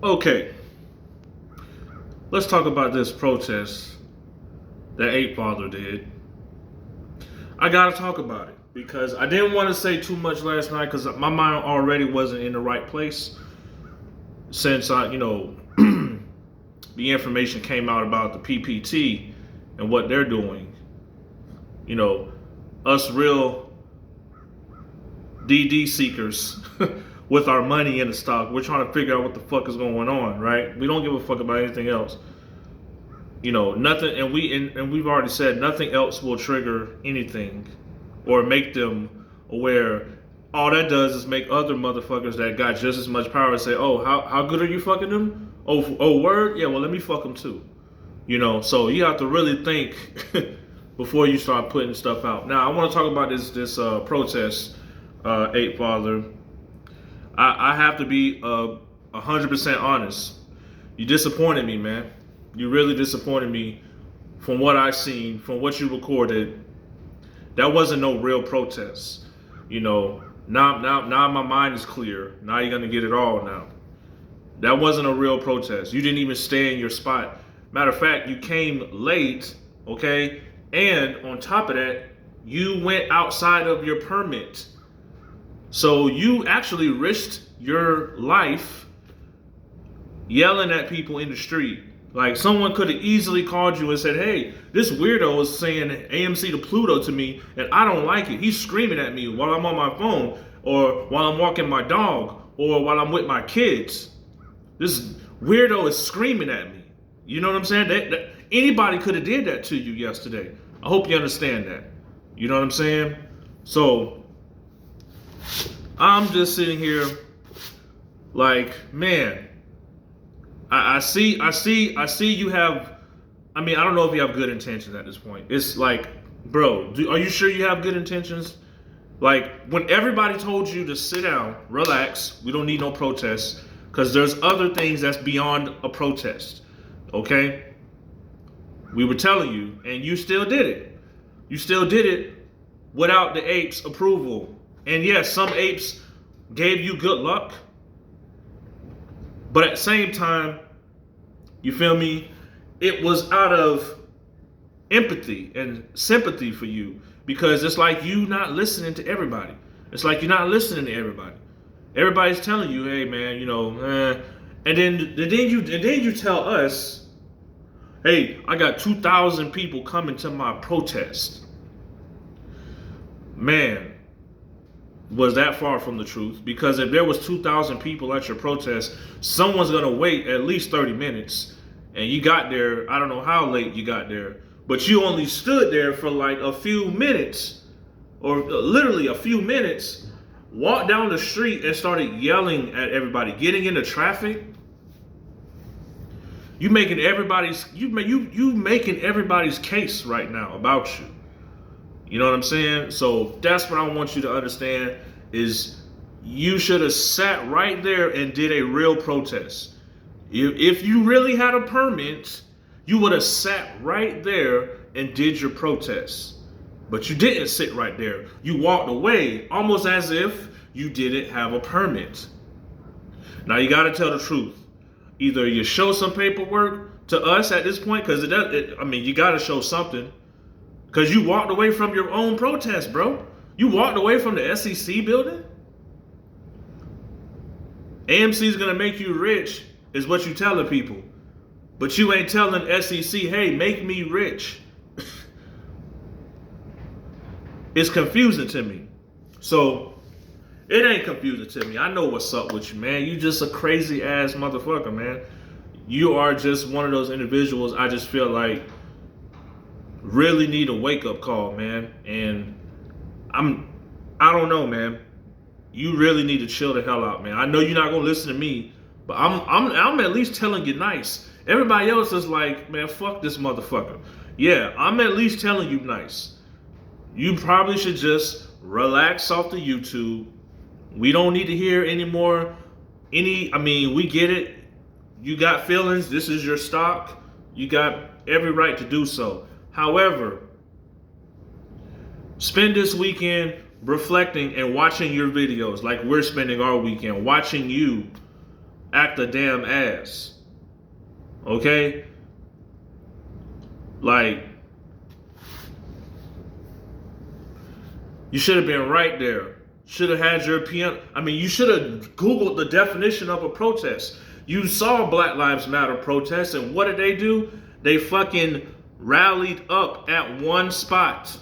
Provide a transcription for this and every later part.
Okay, let's talk about this protest that Ape Father did. I gotta talk about it because I didn't want to say too much last night because my mind already wasn't in the right place since the information came out about the PPT and what they're doing. You know, us real DD seekers with our money in the stock, we're trying to figure out what the fuck is going on, right? We don't give a fuck about anything else. Nothing, and we've already said nothing else will trigger anything or make them aware. All that does is make other motherfuckers that got just as much power say, "Oh, how good are you fucking them? Oh, word, yeah. Well, let me fuck them too." So you have to really think before you start putting stuff out. Now, I want to talk about this protest, Ape Father. I have to be 100% honest. You disappointed me, man. You really disappointed me from what I seen, from what you recorded. That wasn't no real protest. Now my mind is clear. Now you're gonna get it all now. That wasn't a real protest. You didn't even stay in your spot. Matter of fact, you came late, okay? And on top of that, you went outside of your permit. So you actually risked your life yelling at people in the street. Like, someone could have easily called you and said, "Hey, this weirdo is saying AMC to Pluto to me, and I don't like it. He's screaming at me while I'm on my phone, or while I'm walking my dog, or while I'm with my kids. This weirdo is screaming at me." You know what I'm saying? Anybody could have did that to you yesterday. I hope you understand that. You know what I'm saying? So I'm just sitting here like, man, I see you have, I don't know if you have good intentions at this point. It's like, bro, are you sure you have good intentions? Like, when everybody told you to sit down, relax, we don't need no protests, because there's other things that's beyond a protest, okay? We were telling you, and you still did it. You still did it without the apes' approval. And yes, some apes gave you good luck, but at the same time, you feel me? It was out of empathy and sympathy for you, because it's like you not listening to everybody. It's like you're not listening to everybody. Everybody's telling you, "Hey, man, and then you tell us, "Hey, I got 2,000 people coming to my protest." Man, was that far from the truth? Because if there was 2,000 people at your protest, someone's gonna wait at least 30 minutes, and you got there. I don't know how late you got there, but you only stood there for like a few minutes, or literally a few minutes. Walked down the street and started yelling at everybody, getting into traffic. You making everybody's case right now about you. You know what I'm saying? So that's what I want you to understand is you should have sat right there and did a real protest. If you really had a permit, you would have sat right there and did your protest. But you didn't sit right there. You walked away almost as if you didn't have a permit. Now you got to tell the truth. Either you show some paperwork to us at this point, because you got to show something. Because you walked away from your own protest, bro. You walked away from the SEC building. AMC is going to make you rich, is what you telling people. But you ain't telling SEC, "Hey, make me rich." It's confusing to me. So, it ain't confusing to me. I know what's up with you, man. You just a crazy ass motherfucker, man. You are just one of those individuals I just feel like really need a wake-up call, man. And I don't know, man. You really need to chill the hell out, man. I know you're not gonna listen to me, but I'm at least telling you nice. Everybody else is like, "Man, fuck this motherfucker." Yeah, I'm at least telling you nice. You probably should just relax off the YouTube. We don't need to hear any more. We get it. You got feelings. This is your stock. You got every right to do so. However, spend this weekend reflecting and watching your videos like we're spending our weekend, watching you act a damn ass. Okay? Like, you should have been right there. Should have had your you should have Googled the definition of a protest. You saw Black Lives Matter protests, and what did they do? They fucking rallied up at one spot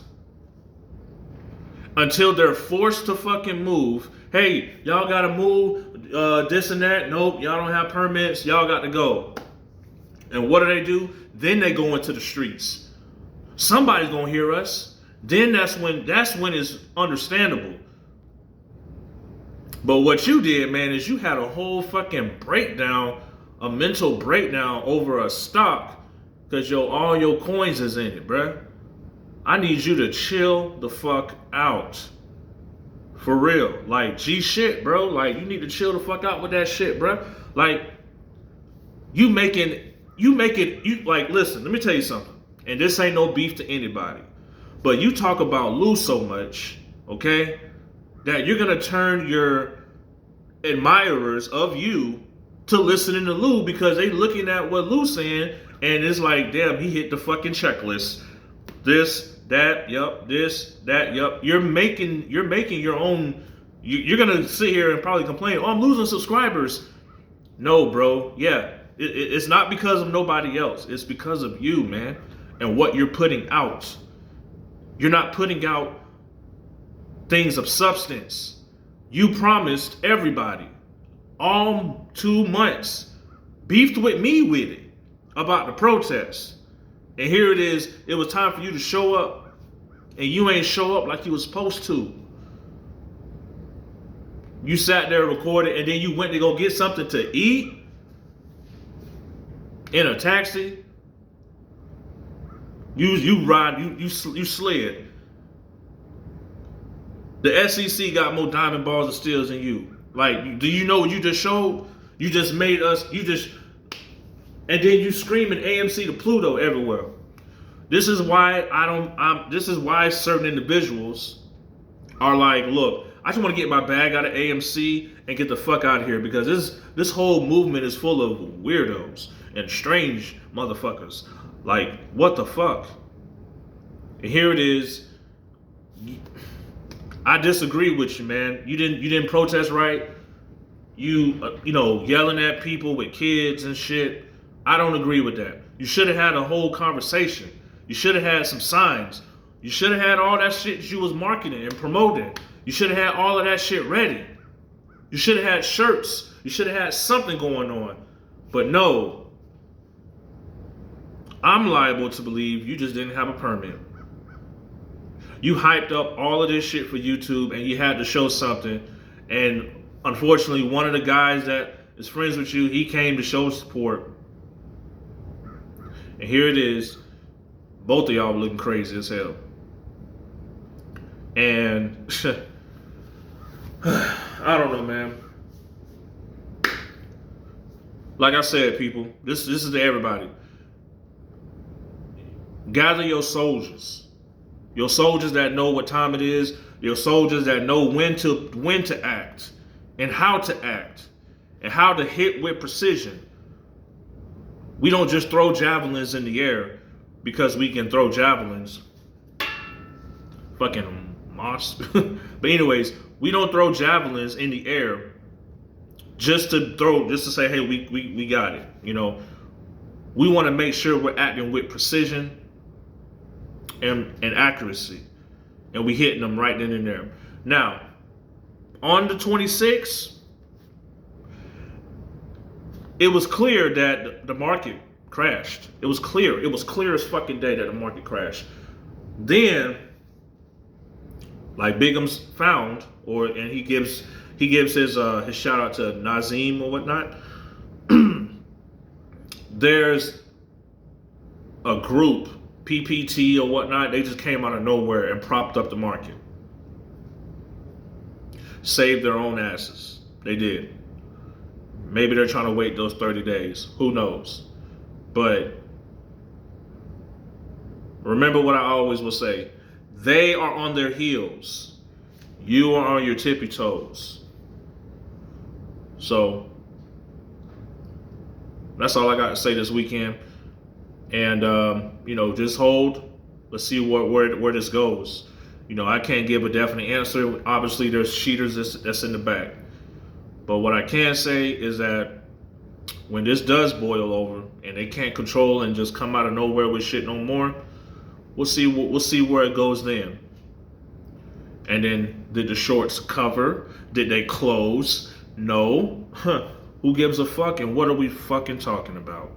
until they're forced to fucking move. Hey, y'all gotta move, this and that. Nope, y'all don't have permits. Y'all got to go. And what do? Then they go into the streets. Somebody's gonna hear us. Then that's when it's understandable. But what you did, man, is you had a whole fucking breakdown, a mental breakdown over a stock because all your coins is in it, bruh. I need you to chill the fuck out. For real. Like, G shit, bro. Like, you need to chill the fuck out with that shit, bruh. Like, listen, let me tell you something. And this ain't no beef to anybody. But you talk about Lou so much, okay, that you're going to turn your admirers of you to listening to Lou because they looking at what Lou's saying and it's like, damn, he hit the fucking checklist. This, that, yup, this, that, yup. You're making your own, you're going to sit here and probably complain, oh, I'm losing subscribers. No, bro. Yeah, it's not because of nobody else. It's because of you, man, and what you're putting out. You're not putting out things of substance. You promised everybody all 2 months, beefed with me with it about the protests. And here it is. It was time for you to show up, and you ain't show up like you was supposed to. You sat there, recorded, and then you went to go get something to eat in a taxi. You slid. The SEC got more diamond balls and steals than you. Like, do you know what you just showed? You just made us, and then you screaming AMC to Pluto everywhere. This is why this is why certain individuals are like, look, I just want to get my bag out of AMC and get the fuck out of here because this whole movement is full of weirdos and strange motherfuckers. Like, what the fuck? And here it is. I disagree with you, man. You didn't protest right. You yelling at people with kids and shit. I don't agree with that. You should have had a whole conversation. You should have had some signs. You should have had all that shit you was marketing and promoting. You should have had all of that shit ready. You should have had shirts. You should have had something going on. But no. I'm liable to believe you just didn't have a permit. You hyped up all of this shit for YouTube and you had to show something. And unfortunately, one of the guys that is friends with you, he came to show support. And here it is. Both of y'all looking crazy as hell. And I don't know, man. Like I said, people, this is to everybody. Gather your soldiers. Your soldiers that know what time it is. Your soldiers that know when to act and how to act and how to hit with precision. We don't just throw javelins in the air because we can throw javelins. Fucking moss. But anyways, we don't throw javelins in the air just to say, hey, we got it. We want to make sure we're acting with precision and accuracy. And we hitting them right then and there. Now, on the 26th, it was clear that the market crashed. It was clear. It was clear as fucking day that the market crashed. Then, like Bigum's found, and he gives his shout out to Nazim or whatnot. There's a group, PPT or whatnot, they just came out of nowhere and propped up the market. Saved their own asses. They did. Maybe they're trying to wait those 30 days. Who knows? But remember what I always will say. They are on their heels. You are on your tippy toes. So That's all I got to say this weekend. And just hold. Let's see where this goes. I can't give a definite answer. Obviously, there's cheaters that's in the back. But what I can say is that when this does boil over and they can't control and just come out of nowhere with shit no more, we'll see where it goes then. And then, did the shorts cover? Did they close? No. Who gives a fuck? And what are we fucking talking about?